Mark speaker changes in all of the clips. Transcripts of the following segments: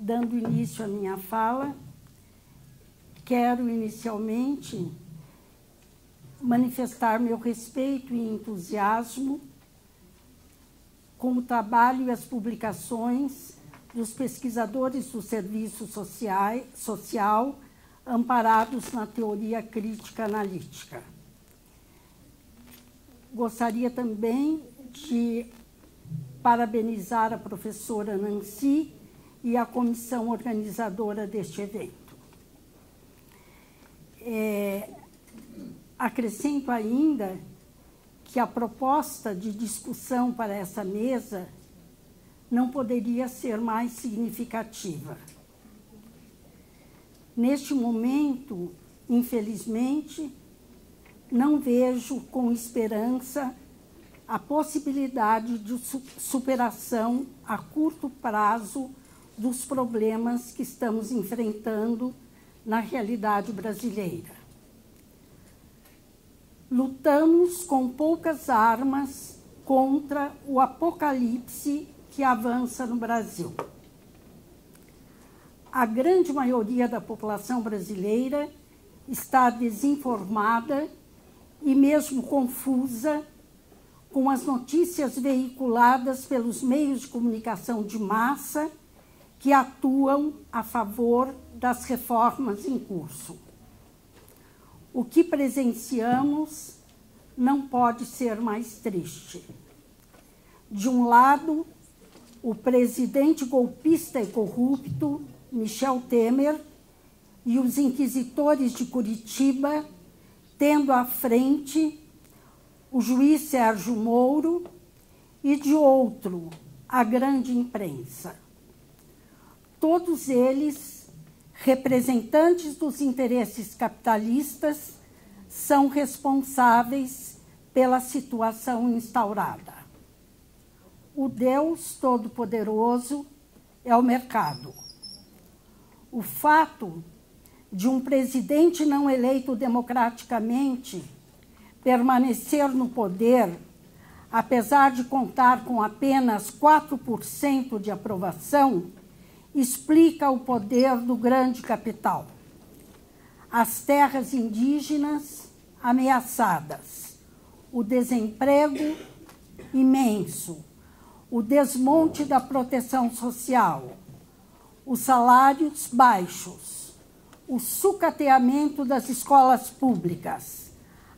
Speaker 1: dando início à minha fala, quero inicialmente manifestar meu respeito e entusiasmo com o trabalho e as publicações dos pesquisadores do serviço social amparados na teoria crítica analítica. Gostaria também de parabenizar a professora Nancy e a comissão organizadora deste evento. Acrescento ainda que a proposta de discussão para essa mesa não poderia ser mais significativa. Neste momento, infelizmente, não vejo com esperança a possibilidade de superação a curto prazo dos problemas que estamos enfrentando na realidade brasileira. Lutamos com poucas armas contra o apocalipse que avança no Brasil. A grande maioria da população brasileira está desinformada e mesmo confusa com as notícias veiculadas pelos meios de comunicação de massa que atuam a favor das reformas em curso. O que presenciamos não pode ser mais triste. De um lado, o presidente golpista e corrupto, Michel Temer, e os inquisitores de Curitiba, tendo à frente o juiz Sérgio Moro, e de outro, a grande imprensa. Todos eles, representantes dos interesses capitalistas, são responsáveis pela situação instaurada. O Deus Todo-Poderoso é o mercado. O fato de um presidente não eleito democraticamente permanecer no poder, apesar de contar com apenas 4% de aprovação, explica o poder do grande capital. As terras indígenas ameaçadas, o desemprego imenso, o desmonte da proteção social, os salários baixos, o sucateamento das escolas públicas,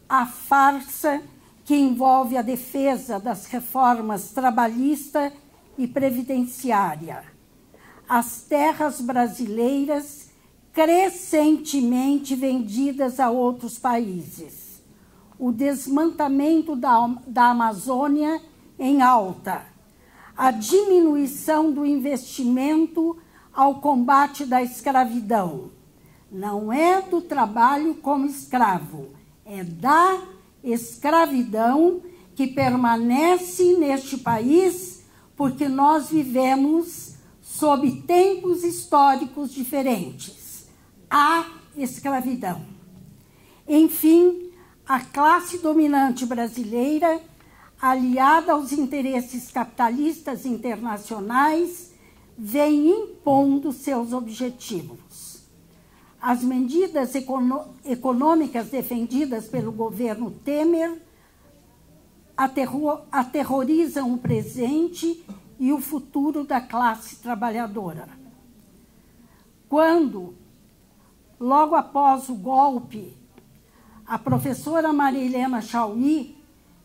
Speaker 1: a farsa que envolve a defesa das reformas trabalhista e previdenciária, as terras brasileiras crescentemente vendidas a outros países, o desmantelamento da Amazônia em alta, a diminuição do investimento ao combate da escravidão. Não é do trabalho como escravo, é da escravidão que permanece neste país porque nós vivemos sob tempos históricos diferentes. A escravidão. Enfim, a classe dominante brasileira, aliada aos interesses capitalistas internacionais, vem impondo seus objetivos. As medidas econômicas defendidas pelo governo Temer aterrorizam o presente e o futuro da classe trabalhadora. Quando, logo após o golpe, a professora Marilena Chaui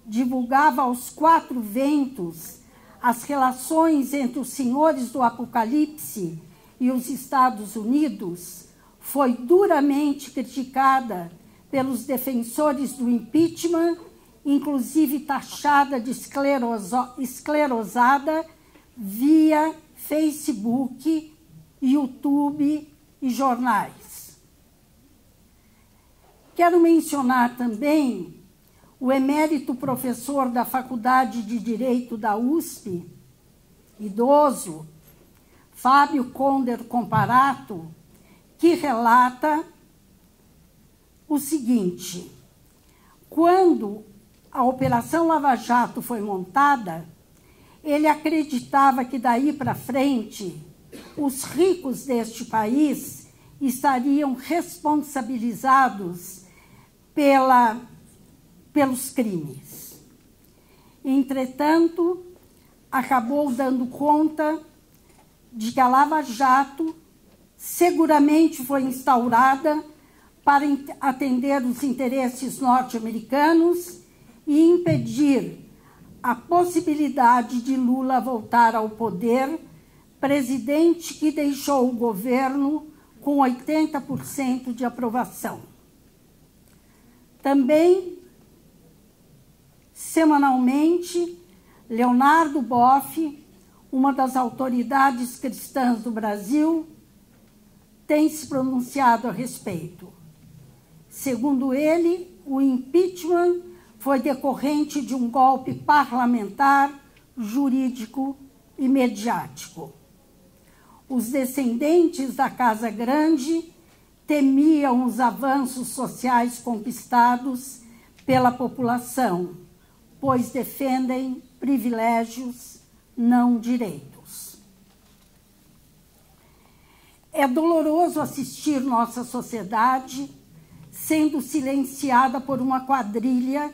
Speaker 1: divulgava aos quatro ventos as relações entre os senhores do Apocalipse e os Estados Unidos, foi duramente criticada pelos defensores do impeachment, inclusive taxada de esclerosada via Facebook, YouTube e jornais. Quero mencionar também o emérito professor da Faculdade de Direito da USP, idoso, Fábio Conder Comparato, que relata o seguinte: quando a Operação Lava Jato foi montada, ele acreditava que daí para frente os ricos deste país estariam responsabilizados pelos crimes. Entretanto, acabou dando conta de que a Lava Jato seguramente foi instaurada para atender os interesses norte-americanos e impedir a possibilidade de Lula voltar ao poder, presidente que deixou o governo com 80% de aprovação. Também, semanalmente, Leonardo Boff, uma das autoridades cristãs do Brasil, tem se pronunciado a respeito. Segundo ele, o impeachment foi decorrente de um golpe parlamentar, jurídico e mediático. Os descendentes da Casa Grande temiam os avanços sociais conquistados pela população, pois defendem privilégios, não direitos. É doloroso assistir nossa sociedade sendo silenciada por uma quadrilha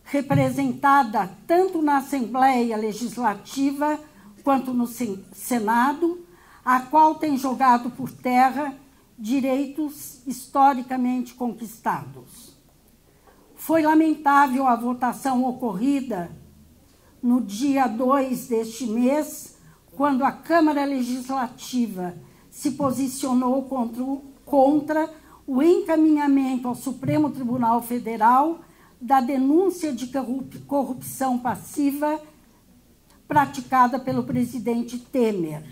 Speaker 1: representada tanto na Assembleia Legislativa quanto no Senado, a qual tem jogado por terra direitos historicamente conquistados. Foi lamentável a votação ocorrida no dia 2 deste mês, quando a Câmara Legislativa se posicionou contra o encaminhamento ao Supremo Tribunal Federal da denúncia de corrupção passiva praticada pelo presidente Temer,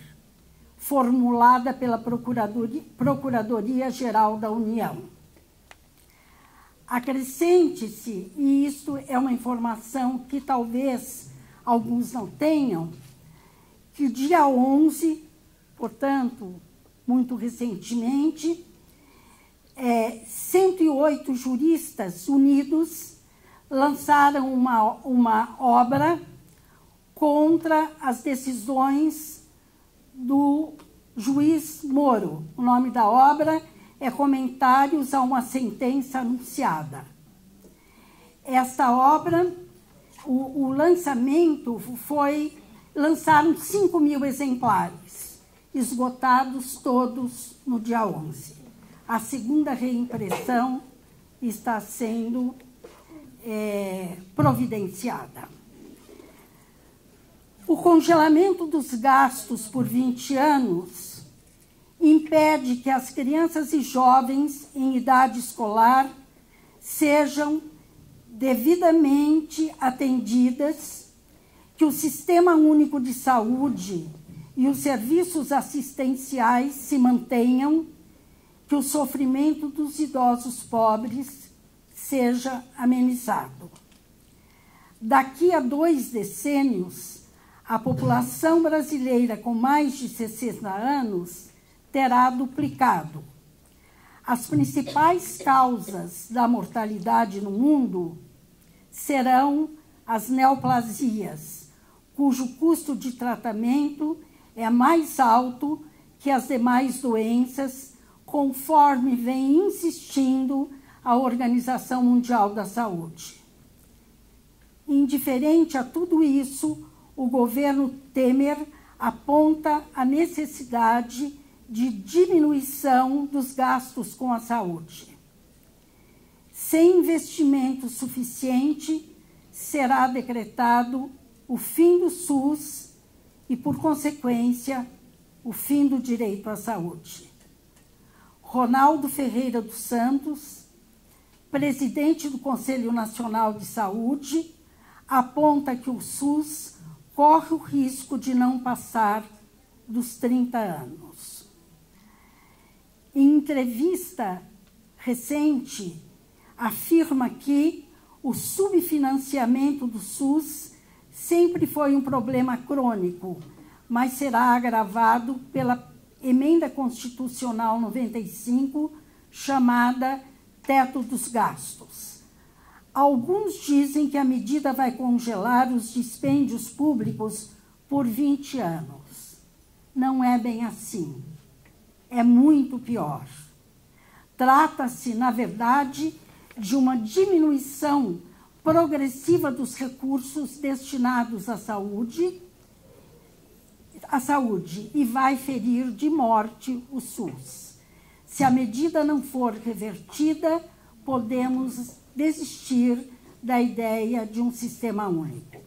Speaker 1: formulada pela Procuradoria-Geral da União. Acrescente-se, e isto é uma informação que talvez alguns não tenham, que dia 11, portanto, muito recentemente, 108 juristas unidos lançaram uma obra contra as decisões do juiz Moro. O nome da obra é Comentários a uma Sentença Anunciada. Esta obra, o lançamento foi... Lançaram 5.000 exemplares, esgotados todos no dia 11. A segunda reimpressão está sendo providenciada. O congelamento dos gastos por 20 anos impede que as crianças e jovens em idade escolar sejam devidamente atendidas, que o Sistema Único de Saúde e os serviços assistenciais se mantenham, que o sofrimento dos idosos pobres seja amenizado. Daqui a 2 decênios, a população brasileira com mais de 60 anos terá duplicado. As principais causas da mortalidade no mundo serão as neoplasias, cujo custo de tratamento é mais alto que as demais doenças, conforme vem insistindo a Organização Mundial da Saúde. Indiferente a tudo isso, o governo Temer aponta a necessidade de diminuição dos gastos com a saúde. Sem investimento suficiente, será decretado o fim do SUS e, por consequência, o fim do direito à saúde. Ronaldo Ferreira dos Santos, presidente do Conselho Nacional de Saúde, aponta que o SUS corre o risco de não passar dos 30 anos. Em entrevista recente, afirma que o subfinanciamento do SUS sempre foi um problema crônico, mas será agravado pela Emenda Constitucional 95, chamada Teto dos Gastos. Alguns dizem que a medida vai congelar os dispêndios públicos por 20 anos. não é bem assim. É muito pior. Trata-se, na verdade, de uma diminuição progressiva dos recursos destinados à saúde e vai ferir de morte o SUS. Se a medida não for revertida, podemos desistir da ideia de um sistema único.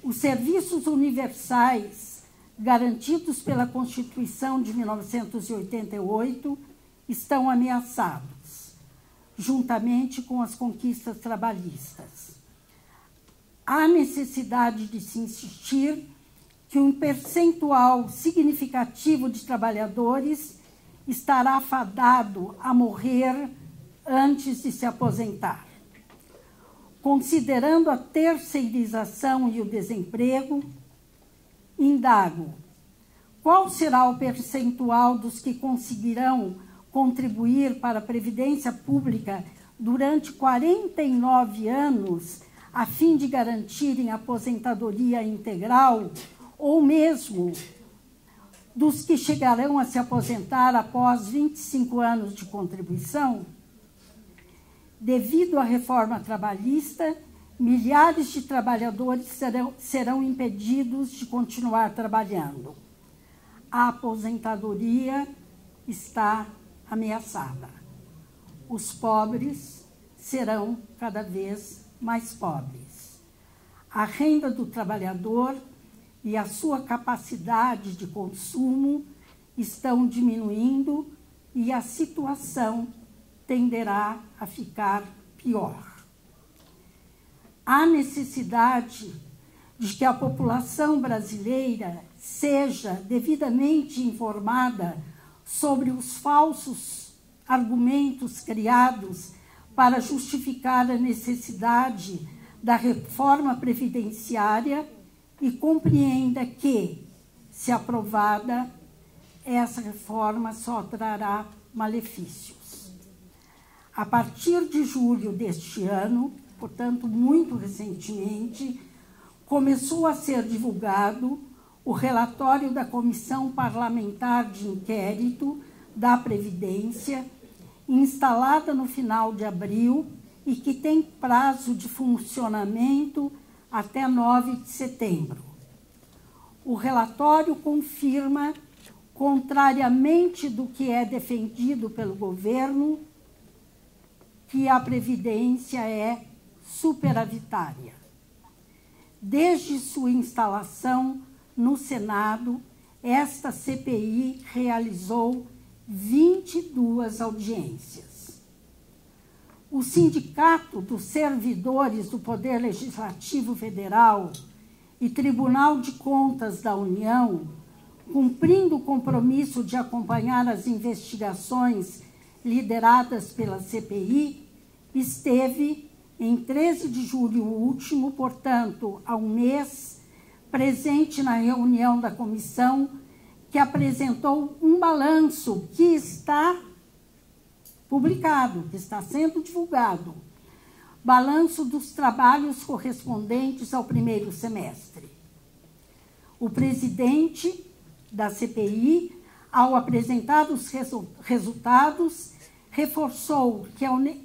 Speaker 1: Os serviços universais garantidos pela Constituição de 1988 estão ameaçados, juntamente com as conquistas trabalhistas. Há necessidade de se insistir que um percentual significativo de trabalhadores estará fadado a morrer antes de se aposentar. Considerando a terceirização e o desemprego, indago: qual será o percentual dos que conseguirão contribuir para a Previdência Pública durante 49 anos, a fim de garantirem aposentadoria integral, ou mesmo dos que chegarão a se aposentar após 25 anos de contribuição? Devido à reforma trabalhista, milhares de trabalhadores serão impedidos de continuar trabalhando. A aposentadoria está ameaçada. Os pobres serão cada vez mais pobres. A renda do trabalhador e a sua capacidade de consumo estão diminuindo e a situação tenderá a ficar pior. Há necessidade de que a população brasileira seja devidamente informada sobre os falsos argumentos criados para justificar a necessidade da reforma previdenciária e compreenda que, se aprovada, essa reforma só trará malefícios. A partir de julho deste ano, portanto, muito recentemente, começou a ser divulgado o relatório da Comissão Parlamentar de Inquérito da Previdência, instalada no final de abril e que tem prazo de funcionamento até 9 de setembro. O relatório confirma, contrariamente do que é defendido pelo governo, que a Previdência é superavitária. Desde sua instalação no Senado, esta CPI realizou 22 audiências. O Sindicato dos Servidores do Poder Legislativo Federal e Tribunal de Contas da União, cumprindo o compromisso de acompanhar as investigações lideradas pela CPI, esteve, em 13 de julho último, portanto, há um mês, presente na reunião da comissão, que apresentou um balanço que está publicado, que está sendo divulgado, balanço dos trabalhos correspondentes ao primeiro semestre. O presidente da CPI, ao apresentar os resultados, reforçou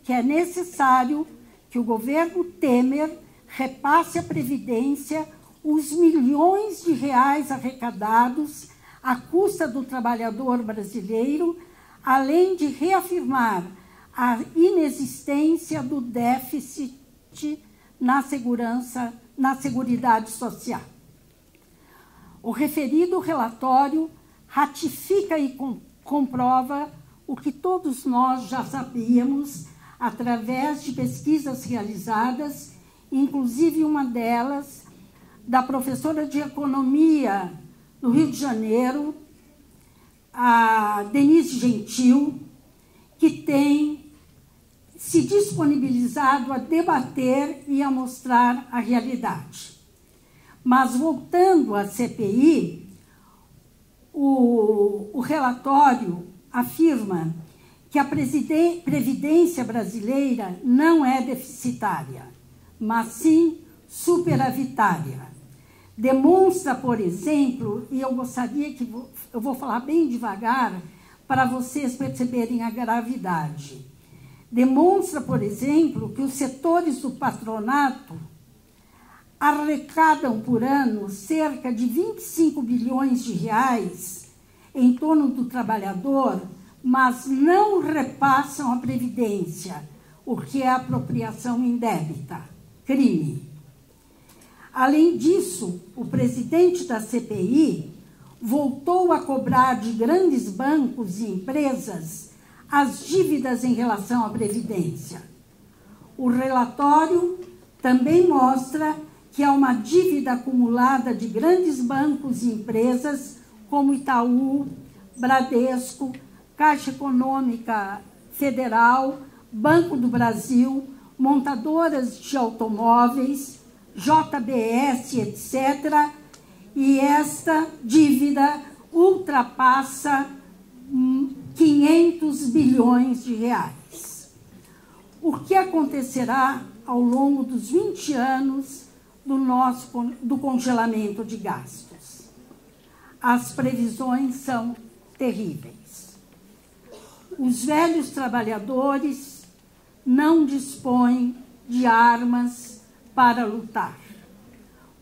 Speaker 1: que é necessário que o governo Temer repasse à Previdência os milhões de reais arrecadados à custa do trabalhador brasileiro, além de reafirmar a inexistência do déficit na Seguridade Social. O referido relatório ratifica e comprova o que todos nós já sabíamos através de pesquisas realizadas, inclusive uma delas da professora de Economia do Rio de Janeiro, a Denise Gentil, que tem se disponibilizado a debater e a mostrar a realidade. Mas, voltando à CPI, o relatório afirma que a Previdência brasileira não é deficitária, mas sim superavitária. Demonstra, por exemplo, e eu gostaria que eu vou falar bem devagar para vocês perceberem a gravidade. Demonstra, por exemplo, que os setores do patronato arrecadam por ano cerca de 25 bilhões de reais em torno do trabalhador, mas não repassam a Previdência, o que é apropriação indébita, crime. Além disso, o presidente da CPI voltou a cobrar de grandes bancos e empresas as dívidas em relação à Previdência. O relatório também mostra que há uma dívida acumulada de grandes bancos e empresas como Itaú, Bradesco, Caixa Econômica Federal, Banco do Brasil, montadoras de automóveis, JBS, etc. E esta dívida ultrapassa 500 bilhões de reais. O que acontecerá ao longo dos 20 anos do congelamento de gastos? As previsões são terríveis. Os velhos trabalhadores não dispõem de armas para lutar.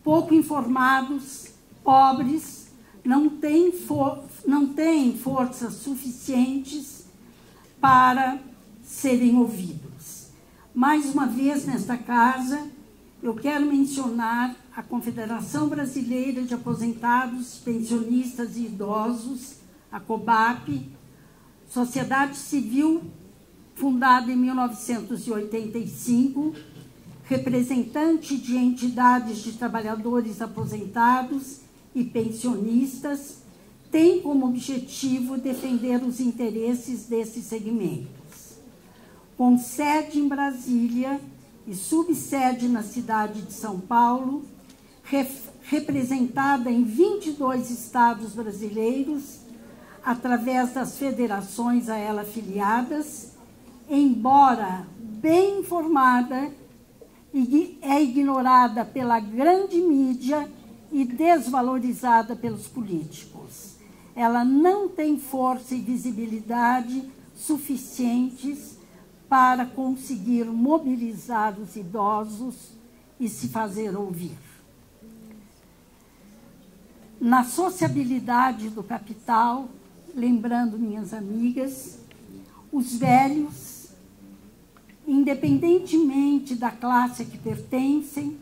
Speaker 1: Pouco informados, pobres, não têm forças suficientes para serem ouvidos. Mais uma vez, nesta casa, eu quero mencionar a Confederação Brasileira de Aposentados, Pensionistas e Idosos, a COBAP, sociedade civil fundada em 1985, representante de entidades de trabalhadores aposentados e pensionistas, tem como objetivo defender os interesses desses segmentos. Com sede em Brasília e subsede na cidade de São Paulo, representada em 22 estados brasileiros, através das federações a ela afiliadas, embora bem informada, é ignorada pela grande mídia e desvalorizada pelos políticos. Ela não tem força e visibilidade suficientes para conseguir mobilizar os idosos e se fazer ouvir. Na sociabilidade do capital, lembrando minhas amigas, os velhos, independentemente da classe a que pertencem,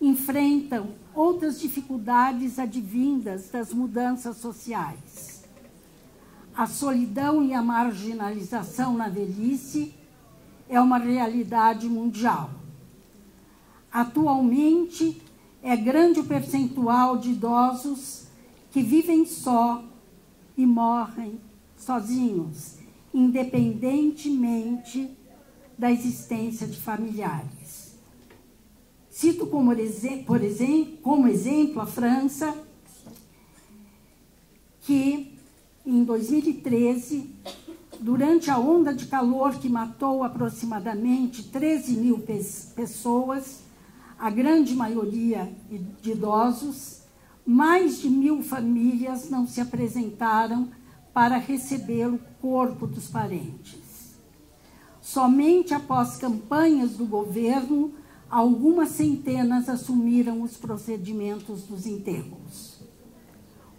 Speaker 1: enfrentam outras dificuldades advindas das mudanças sociais. A solidão e a marginalização na velhice é uma realidade mundial. Atualmente, é grande o percentual de idosos que vivem só e morrem sozinhos, independentemente da existência de familiares. Cito como exemplo a França, que em 2013, durante a onda de calor que matou aproximadamente 13 mil pessoas, a grande maioria de idosos, mais de 1.000 famílias não se apresentaram para receber o corpo dos parentes. Somente após campanhas do governo, algumas centenas assumiram os procedimentos dos enterros.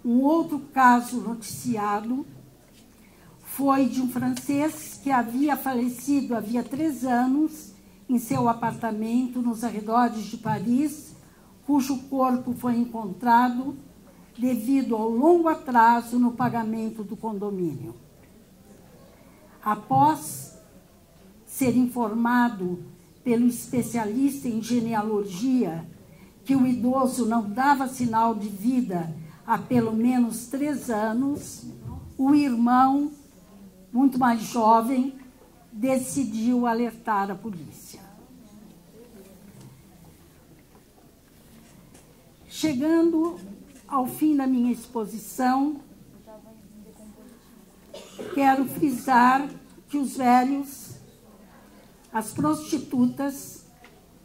Speaker 1: Um outro caso noticiado foi de um francês que havia falecido havia 3 anos em seu apartamento nos arredores de Paris, cujo corpo foi encontrado devido ao longo atraso no pagamento do condomínio. Após ser informado pelo especialista em genealogia que o idoso não dava sinal de vida há pelo menos 3 anos, o irmão, muito mais jovem, decidiu alertar a polícia. Chegando ao fim da minha exposição, quero frisar que os velhos, as prostitutas,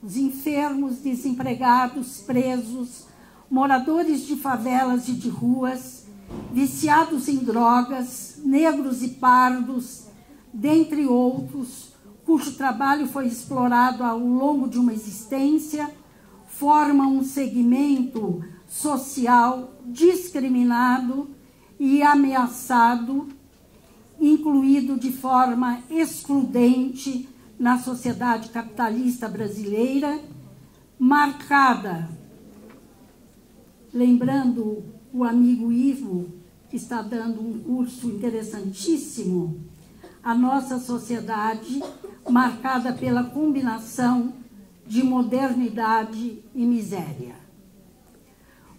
Speaker 1: os enfermos, desempregados, presos, moradores de favelas e de ruas, viciados em drogas, negros e pardos, dentre outros, cujo trabalho foi explorado ao longo de uma existência, formam um segmento social discriminado e ameaçado, incluído de forma excludente na sociedade capitalista brasileira, marcada, lembrando o amigo Ivo, que está dando um curso interessantíssimo, a nossa sociedade marcada pela combinação de modernidade e miséria.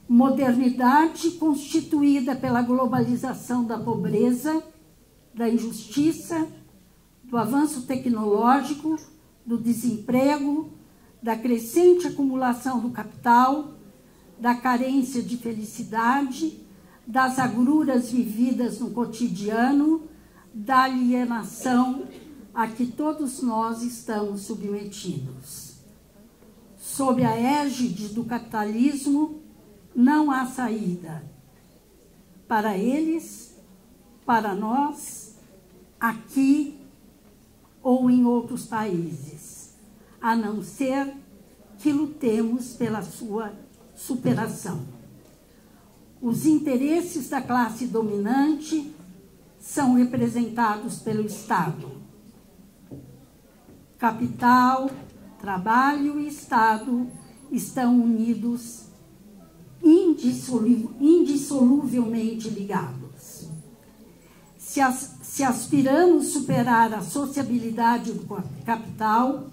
Speaker 1: Modernidade constituída pela globalização da pobreza, da injustiça, do avanço tecnológico, do desemprego, da crescente acumulação do capital, da carência de felicidade, das agruras vividas no cotidiano, da alienação a que todos nós estamos submetidos. Sob a égide do capitalismo, não há saída. Para eles, para nós, aqui ou em outros países, a não ser que lutemos pela sua superação. Os interesses da classe dominante são representados pelo Estado. Capital, trabalho e Estado estão unidos, indissoluvelmente ligados. Se aspiramos superar a sociabilidade do capital,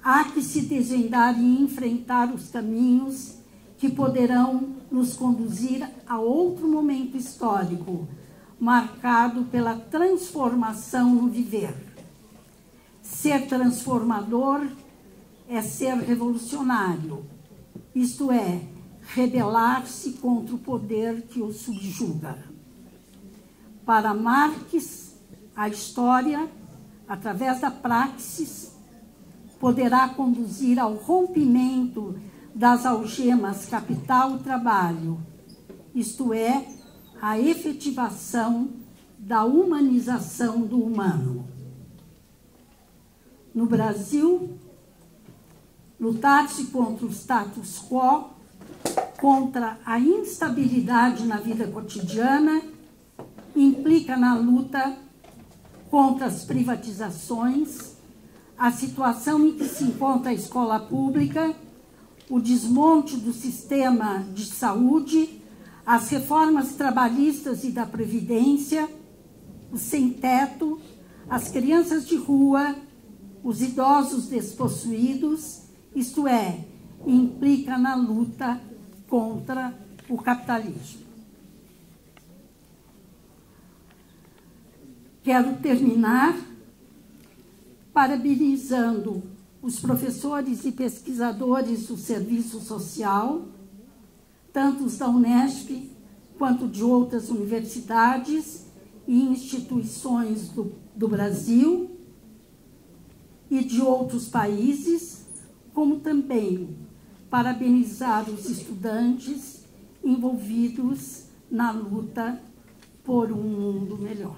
Speaker 1: há que se desvendar e enfrentar os caminhos que poderão nos conduzir a outro momento histórico, marcado pela transformação no viver. Ser transformador é ser revolucionário, isto é, rebelar-se contra o poder que o subjuga. Para Marx, a história, através da praxis, poderá conduzir ao rompimento das algemas capital-trabalho, isto é, a efetivação da humanização do humano. No Brasil, lutar-se contra o status quo, contra a instabilidade na vida cotidiana, implica na luta contra as privatizações, a situação em que se encontra a escola pública, o desmonte do sistema de saúde, as reformas trabalhistas e da Previdência, o sem-teto, as crianças de rua, os idosos despossuídos, isto é, implica na luta contra o capitalismo. Quero terminar parabenizando os professores e pesquisadores do serviço social, tanto os da Unesp quanto de outras universidades e instituições do Brasil e de outros países, como também parabenizar os estudantes envolvidos na luta por um mundo melhor.